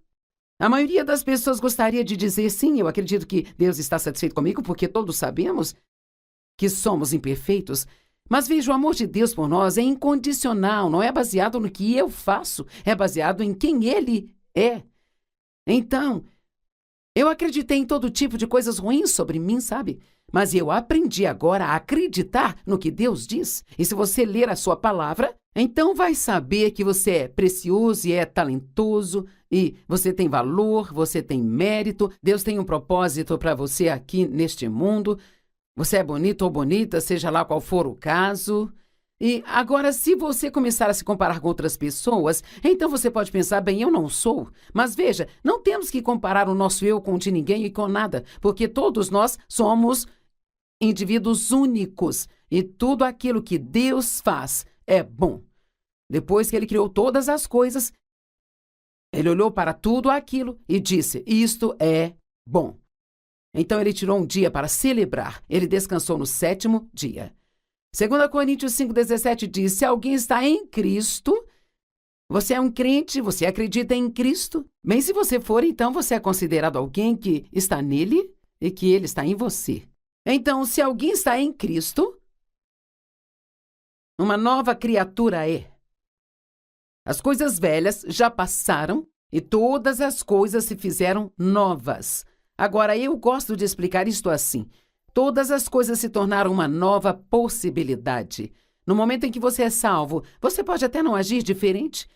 A maioria das pessoas gostaria de dizer, sim, eu acredito que Deus está satisfeito comigo, porque todos sabemos que somos imperfeitos. Mas veja, o amor de Deus por nós é incondicional, não é baseado no que eu faço, é baseado em quem Ele é. Então, eu acreditei em todo tipo de coisas ruins sobre mim, sabe? Mas eu aprendi agora a acreditar no que Deus diz. E se você ler a sua palavra, então vai saber que você é precioso e é talentoso, e você tem valor, você tem mérito, Deus tem um propósito para você aqui neste mundo. Você é bonito ou bonita, seja lá qual for o caso. E agora, se você começar a se comparar com outras pessoas, então você pode pensar, bem, eu não sou. Mas veja, não temos que comparar o nosso eu com o de ninguém e com nada, porque todos nós somos indivíduos únicos e tudo aquilo que Deus faz é bom. Depois que Ele criou todas as coisas, Ele olhou para tudo aquilo e disse, isto é bom. Então Ele tirou um dia para celebrar. Ele descansou no 7º dia. 2 Coríntios 5:17 diz, se alguém está em Cristo, você é um crente, você acredita em Cristo. Bem, se você for, então você é considerado alguém que está nele e que ele está em você. Então, se alguém está em Cristo, uma nova criatura é. As coisas velhas já passaram e todas as coisas se fizeram novas. Agora, eu gosto de explicar isto assim. Todas as coisas se tornaram uma nova possibilidade. No momento em que você é salvo, você pode até não agir diferente.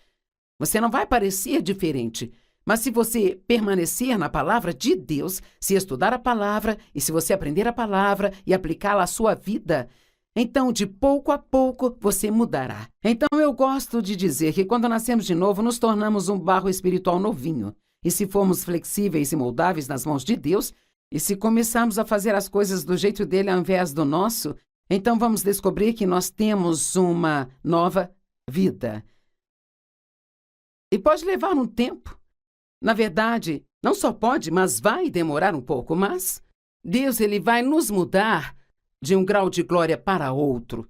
Você não vai parecer diferente. Mas se você permanecer na palavra de Deus, se estudar a palavra e se você aprender a palavra e aplicá-la à sua vida, então de pouco a pouco você mudará. Então eu gosto de dizer que quando nascemos de novo, nos tornamos um barro espiritual novinho. E se formos flexíveis e moldáveis nas mãos de Deus, e se começarmos a fazer as coisas do jeito dele ao invés do nosso, então vamos descobrir que nós temos uma nova vida. E pode levar um tempo. Na verdade, não só pode, mas vai demorar um pouco. Mas Deus, Ele vai nos mudar de um grau de glória para outro.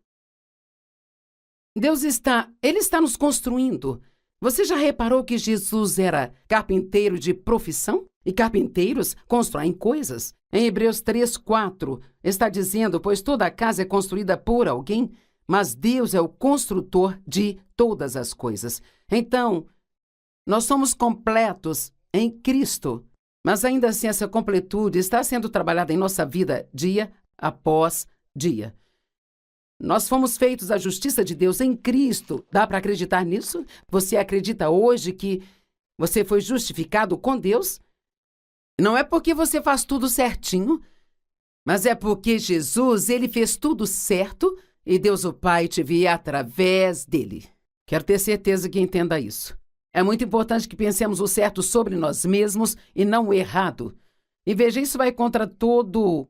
Ele está nos construindo. Você já reparou que Jesus era carpinteiro de profissão? E carpinteiros constroem coisas. Em Hebreus 3:4 está dizendo, pois toda a casa é construída por alguém, mas Deus é o construtor de todas as coisas. Então, nós somos completos em Cristo, mas ainda assim essa completude está sendo trabalhada em nossa vida dia após dia. Nós fomos feitos à justiça de Deus em Cristo. Dá para acreditar nisso? Você acredita hoje que você foi justificado com Deus? Não é porque você faz tudo certinho, mas é porque Jesus, Ele fez tudo certo e Deus o Pai te via através dele. Quero ter certeza que entenda isso. É muito importante que pensemos o certo sobre nós mesmos e não o errado. E veja, isso vai contra todo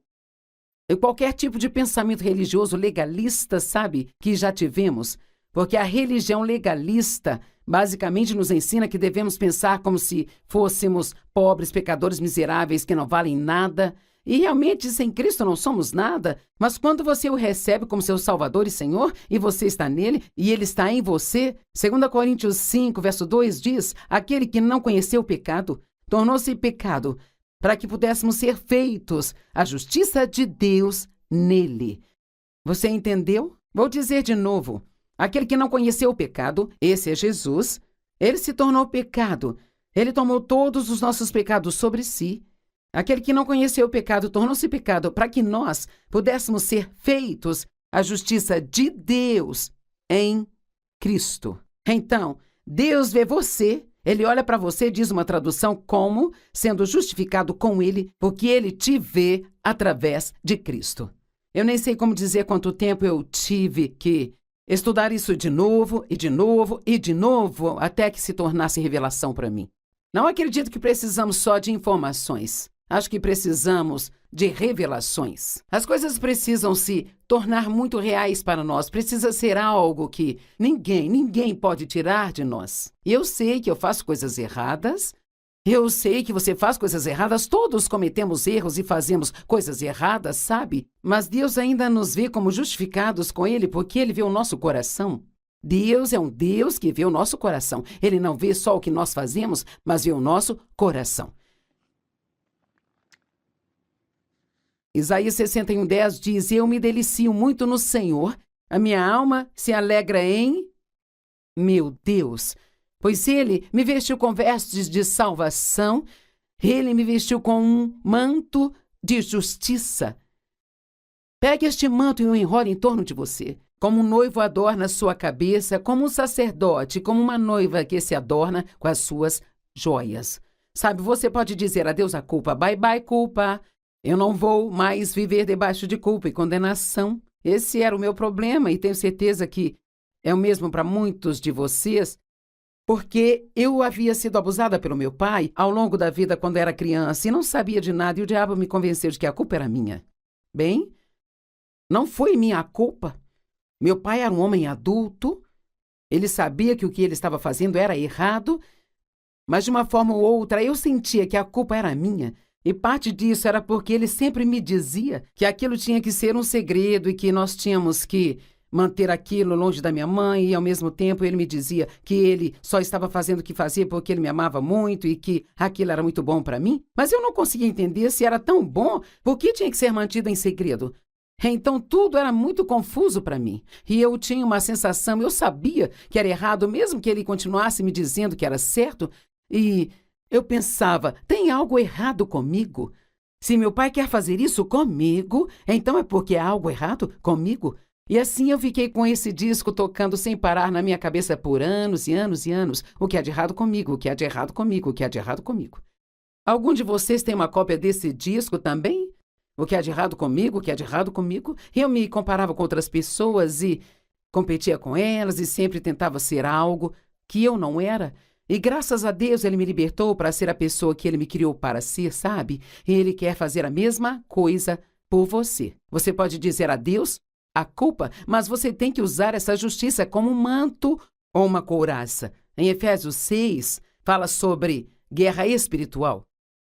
e qualquer tipo de pensamento religioso legalista, sabe, que já tivemos. Porque a religião legalista basicamente nos ensina que devemos pensar como se fôssemos pobres, pecadores miseráveis que não valem nada. E realmente, sem Cristo não somos nada. Mas quando você o recebe como seu Salvador e Senhor, e você está nele, e ele está em você, 2 Coríntios 5, verso 2 diz, aquele que não conheceu o pecado, tornou-se pecado, para que pudéssemos ser feitos a justiça de Deus nele. Você entendeu? Vou dizer de novo. Aquele que não conheceu o pecado, esse é Jesus, ele se tornou pecado. Ele tomou todos os nossos pecados sobre si. Aquele que não conheceu o pecado tornou-se pecado para que nós pudéssemos ser feitos a justiça de Deus em Cristo. Então, Deus vê você, ele olha para você, diz uma tradução, como sendo justificado com ele, porque ele te vê através de Cristo. Eu nem sei como dizer quanto tempo eu tive que estudar isso de novo, e de novo, e de novo, até que se tornasse revelação para mim. Não acredito que precisamos só de informações. Acho que precisamos de revelações. As coisas precisam se tornar muito reais para nós. Precisa ser algo que ninguém pode tirar de nós. Eu sei que eu faço coisas erradas. Eu sei que você faz coisas erradas. Todos cometemos erros e fazemos coisas erradas, sabe? Mas Deus ainda nos vê como justificados com Ele porque Ele vê o nosso coração. Deus é um Deus que vê o nosso coração. Ele não vê só o que nós fazemos, mas vê o nosso coração. Isaías 61:10 diz, eu me delicio muito no Senhor, a minha alma se alegra em meu Deus, pois Ele me vestiu com vestes de salvação, Ele me vestiu com um manto de justiça. Pegue este manto e o enrole em torno de você, como um noivo adorna sua cabeça, como um sacerdote, como uma noiva que se adorna com as suas joias. Sabe, você pode dizer adeus à culpa, bye bye culpa. Eu não vou mais viver debaixo de culpa e condenação. Esse era o meu problema e tenho certeza que é o mesmo para muitos de vocês, porque eu havia sido abusada pelo meu pai ao longo da vida quando era criança e não sabia de nada e o diabo me convenceu de que a culpa era minha. Bem, não foi minha culpa. Meu pai era um homem adulto, ele sabia que o que ele estava fazendo era errado, mas de uma forma ou outra eu sentia que a culpa era minha. E parte disso era porque ele sempre me dizia que aquilo tinha que ser um segredo e que nós tínhamos que manter aquilo longe da minha mãe. E, ao mesmo tempo, ele me dizia que ele só estava fazendo o que fazia porque ele me amava muito e que aquilo era muito bom para mim. Mas eu não conseguia entender se era tão bom, por que tinha que ser mantido em segredo. Então, tudo era muito confuso para mim. E eu tinha uma sensação, eu sabia que era errado, mesmo que ele continuasse me dizendo que era certo. E eu pensava, tem algo errado comigo? Se meu pai quer fazer isso comigo, então é porque há algo errado comigo? E assim eu fiquei com esse disco tocando sem parar na minha cabeça por anos e anos e anos. O que há de errado comigo? O que há de errado comigo? O que há de errado comigo? Algum de vocês tem uma cópia desse disco também? O que há de errado comigo? O que há de errado comigo? Eu me comparava com outras pessoas e competia com elas e sempre tentava ser algo que eu não era. E graças a Deus ele me libertou para ser a pessoa que ele me criou para ser, sabe? E ele quer fazer a mesma coisa por você. Você pode dizer adeus à culpa, mas você tem que usar essa justiça como um manto ou uma couraça. Em Efésios 6, fala sobre guerra espiritual.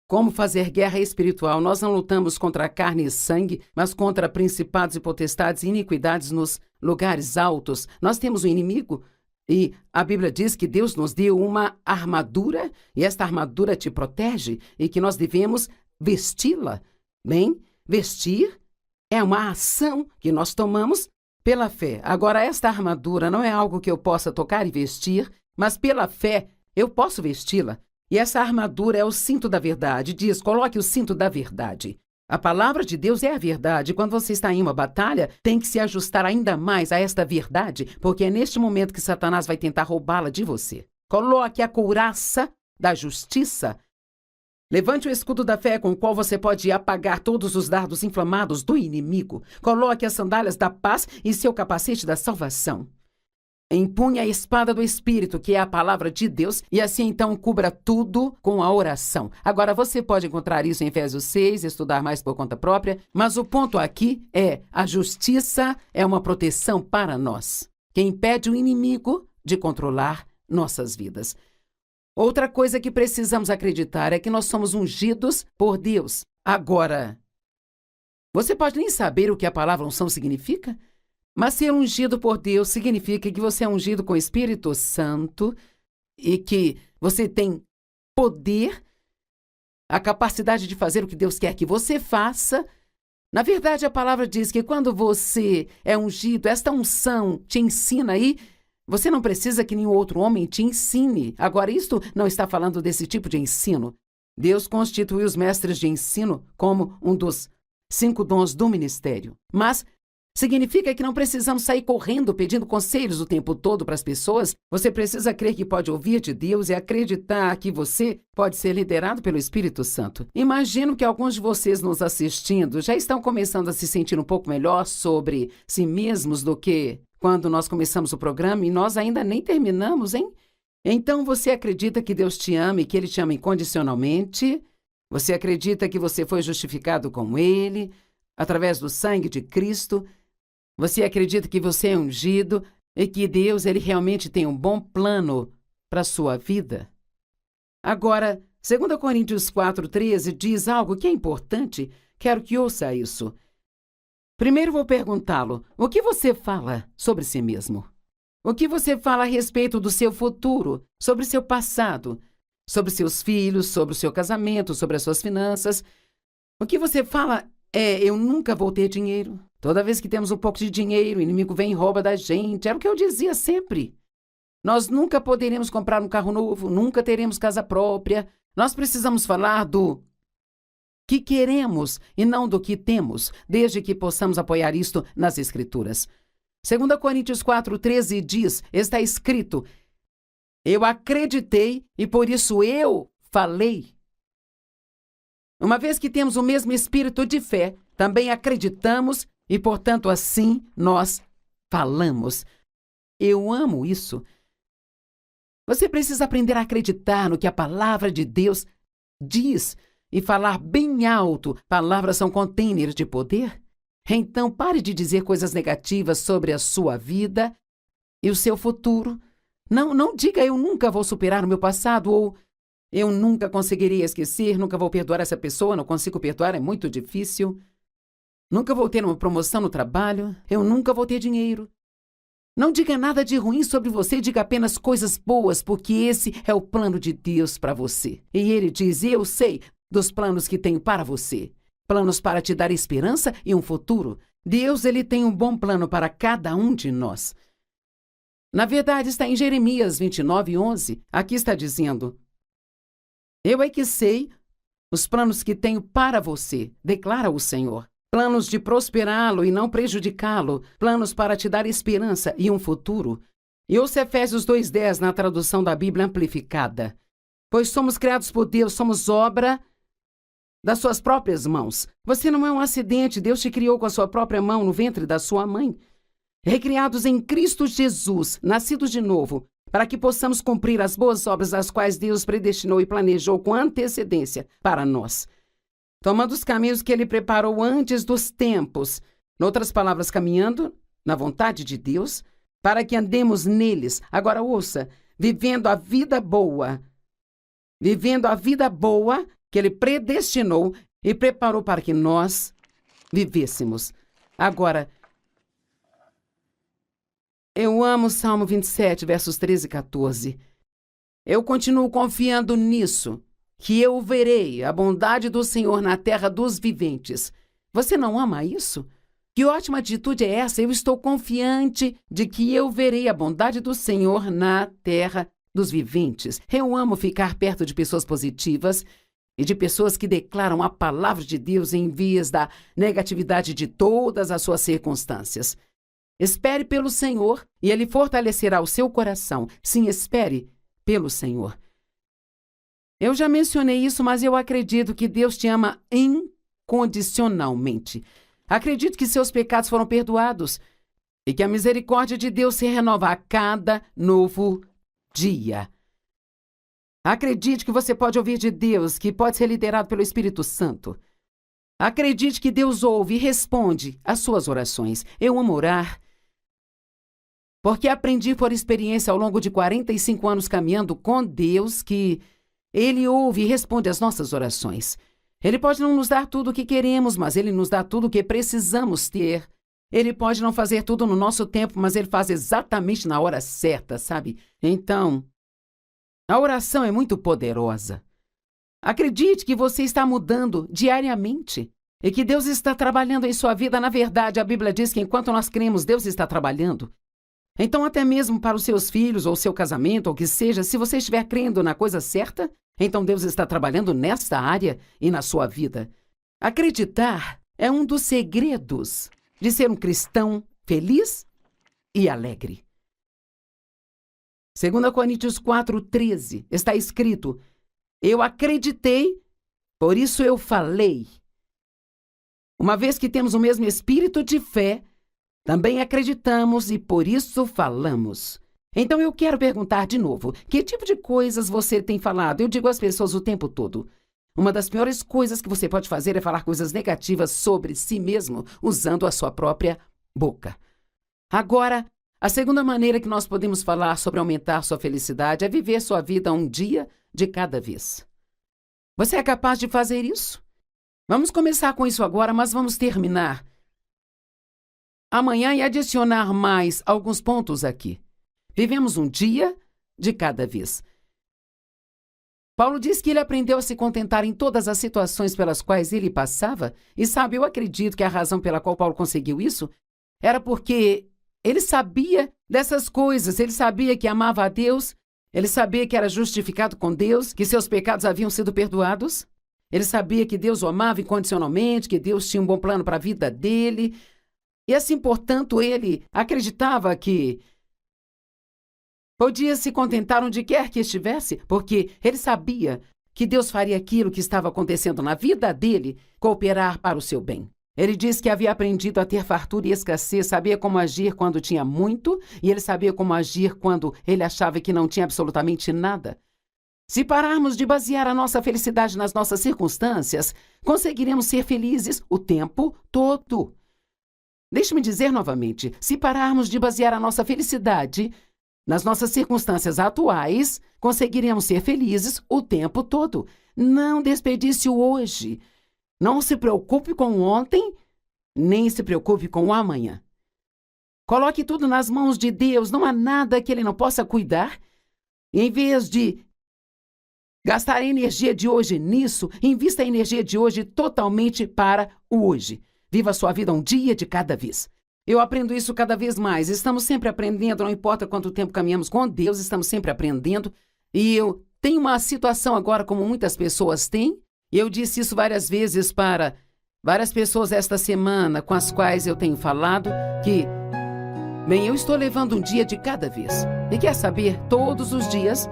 Como fazer guerra espiritual? Nós não lutamos contra carne e sangue, mas contra principados e potestades e iniquidades nos lugares altos. Nós temos um inimigo. E a Bíblia diz que Deus nos deu uma armadura, e esta armadura te protege, e que nós devemos vesti-la. Bem, vestir é uma ação que nós tomamos pela fé. Agora, esta armadura não é algo que eu possa tocar e vestir, mas pela fé eu posso vesti-la. E essa armadura é o cinto da verdade. Diz, coloque o cinto da verdade. A palavra de Deus é a verdade. Quando você está em uma batalha, tem que se ajustar ainda mais a esta verdade, porque é neste momento que Satanás vai tentar roubá-la de você. Coloque a couraça da justiça. Levante o escudo da fé com o qual você pode apagar todos os dardos inflamados do inimigo. Coloque as sandálias da paz e seu capacete da salvação. Empunhe a espada do Espírito, que é a palavra de Deus, e assim então cubra tudo com a oração. Agora, você pode encontrar isso em Efésios 6, estudar mais por conta própria, mas o ponto aqui é a justiça é uma proteção para nós, que impede o inimigo de controlar nossas vidas. Outra coisa que precisamos acreditar é que nós somos ungidos por Deus. Agora, Você pode nem saber o que a palavra unção significa, mas ser ungido por Deus significa que você é ungido com o Espírito Santo e que você tem poder, a capacidade de fazer o que Deus quer que você faça. Na verdade, a palavra diz que quando você é ungido, esta unção te ensina aí. Você não precisa que nenhum outro homem te ensine. Agora, isto não está falando desse tipo de ensino. Deus constituiu os mestres de ensino como um dos 5 dons do ministério. Mas significa que não precisamos sair correndo pedindo conselhos o tempo todo para as pessoas. Você precisa crer que pode ouvir de Deus e acreditar que você pode ser liderado pelo Espírito Santo. Imagino que alguns de vocês nos assistindo já estão começando a se sentir um pouco melhor sobre si mesmos do que quando nós começamos o programa e nós ainda nem terminamos, hein? Então você acredita que Deus te ama e que Ele te ama incondicionalmente? Você acredita que você foi justificado com Ele, através do sangue de Cristo? Você acredita que você é ungido e que Deus ele realmente tem um bom plano para a sua vida? Agora, 2 Coríntios 4,13 diz algo que é importante. Quero que ouça isso. Primeiro vou perguntá-lo, o que você fala sobre si mesmo? O que você fala a respeito do seu futuro, sobre seu passado, sobre seus filhos, sobre o seu casamento, sobre as suas finanças? O que você fala eu nunca vou ter dinheiro. Toda vez que temos um pouco de dinheiro, o inimigo vem e rouba da gente. Era o que eu dizia sempre. Nós nunca poderemos comprar um carro novo, nunca teremos casa própria. Nós precisamos falar do que queremos e não do que temos, desde que possamos apoiar isto nas Escrituras. 2 Coríntios 4,13 diz, está escrito, eu acreditei e por isso eu falei. Uma vez que temos o mesmo espírito de fé, também acreditamos e, portanto, assim nós falamos. Eu amo isso. Você precisa aprender a acreditar no que a palavra de Deus diz e falar bem alto. Palavras são containers de poder. Então, pare de dizer coisas negativas sobre a sua vida e o seu futuro. Não diga eu nunca vou superar o meu passado ou eu nunca conseguiria esquecer, nunca vou perdoar essa pessoa, não consigo perdoar, é muito difícil. Nunca vou ter uma promoção no trabalho, eu nunca vou ter dinheiro. Não diga nada de ruim sobre você, diga apenas coisas boas, porque esse é o plano de Deus para você. E Ele diz, eu sei dos planos que tenho para você. Planos para te dar esperança e um futuro. Deus, Ele tem um bom plano para cada um de nós. Na verdade, está em Jeremias 29:11. Aqui está dizendo, eu é que sei os planos que tenho para você, declara o Senhor. Planos de prosperá-lo e não prejudicá-lo, planos para te dar esperança e um futuro. E ouça Efésios 2:10 na tradução da Bíblia Amplificada. Pois somos criados por Deus, somos obra das suas próprias mãos. Você não é um acidente, Deus te criou com a sua própria mão no ventre da sua mãe. Recriados em Cristo Jesus, nascidos de novo, para que possamos cumprir as boas obras as quais Deus predestinou e planejou com antecedência para nós. Tomando os caminhos que Ele preparou antes dos tempos, em outras palavras, caminhando na vontade de Deus, para que andemos neles. Agora ouça, vivendo a vida boa que Ele predestinou e preparou para que nós vivêssemos. Agora, eu amo Salmo 27, versos 13 e 14. Eu continuo confiando nisso, que eu verei a bondade do Senhor na terra dos viventes. Você não ama isso? Que ótima atitude é essa? Eu estou confiante de que eu verei a bondade do Senhor na terra dos viventes. Eu amo ficar perto de pessoas positivas e de pessoas que declaram a palavra de Deus em vez da negatividade de todas as suas circunstâncias. Espere pelo Senhor e Ele fortalecerá o seu coração. Sim, espere pelo Senhor. Eu já mencionei isso, mas eu acredito que Deus te ama incondicionalmente. Acredito que seus pecados foram perdoados e que a misericórdia de Deus se renova a cada novo dia. Acredite que você pode ouvir de Deus, que pode ser liderado pelo Espírito Santo. Acredite que Deus ouve e responde às suas orações. Eu amo orar, porque aprendi por experiência ao longo de 45 anos caminhando com Deus que Ele ouve e responde às nossas orações. Ele pode não nos dar tudo o que queremos, mas Ele nos dá tudo o que precisamos ter. Ele pode não fazer tudo no nosso tempo, mas Ele faz exatamente na hora certa, sabe? Então, a oração é muito poderosa. Acredite que você está mudando diariamente e que Deus está trabalhando em sua vida. Na verdade, a Bíblia diz que enquanto nós cremos, Deus está trabalhando. Então, até mesmo para os seus filhos, ou seu casamento, ou o que seja, se você estiver crendo na coisa certa, então Deus está trabalhando nesta área e na sua vida. Acreditar é um dos segredos de ser um cristão feliz e alegre. 2 Coríntios 4:13 está escrito: eu acreditei, por isso eu falei. Uma vez que temos o mesmo espírito de fé, também acreditamos e por isso falamos. Então eu quero perguntar de novo, que tipo de coisas você tem falado? Eu digo às pessoas o tempo todo. Uma das piores coisas que você pode fazer é falar coisas negativas sobre si mesmo, usando a sua própria boca. Agora, a segunda maneira que nós podemos falar sobre aumentar sua felicidade é viver sua vida um dia de cada vez. Você é capaz de fazer isso? Vamos começar com isso agora, mas vamos terminar amanhã e adicionar mais alguns pontos aqui. Vivemos um dia de cada vez. Paulo diz que ele aprendeu a se contentar em todas as situações pelas quais ele passava, e sabe, eu acredito que a razão pela qual Paulo conseguiu isso era porque ele sabia dessas coisas, ele sabia que amava a Deus, ele sabia que era justificado com Deus, que seus pecados haviam sido perdoados, ele sabia que Deus o amava incondicionalmente, que Deus tinha um bom plano para a vida dele. E assim, portanto, ele acreditava que podia se contentar onde quer que estivesse, porque ele sabia que Deus faria aquilo que estava acontecendo na vida dele cooperar para o seu bem. Ele diz que havia aprendido a ter fartura e escassez, sabia como agir quando tinha muito, e ele sabia como agir quando ele achava que não tinha absolutamente nada. Se pararmos de basear a nossa felicidade nas nossas circunstâncias, conseguiremos ser felizes o tempo todo. Deixe-me dizer novamente, se pararmos de basear a nossa felicidade nas nossas circunstâncias atuais, conseguiremos ser felizes o tempo todo. Não desperdice o hoje. Não se preocupe com o ontem, nem se preocupe com o amanhã. Coloque tudo nas mãos de Deus, não há nada que Ele não possa cuidar. E em vez de gastar a energia de hoje nisso, invista a energia de hoje totalmente para o hoje. Viva a sua vida um dia de cada vez. Eu aprendo isso cada vez mais. Estamos sempre aprendendo, não importa quanto tempo caminhamos com Deus, estamos sempre aprendendo. E eu tenho uma situação agora, como muitas pessoas têm, e eu disse isso várias vezes para várias pessoas esta semana com as quais eu tenho falado, que, bem, eu estou levando um dia de cada vez. E quer saber, todos os dias,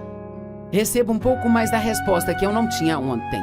recebo um pouco mais da resposta que eu não tinha ontem.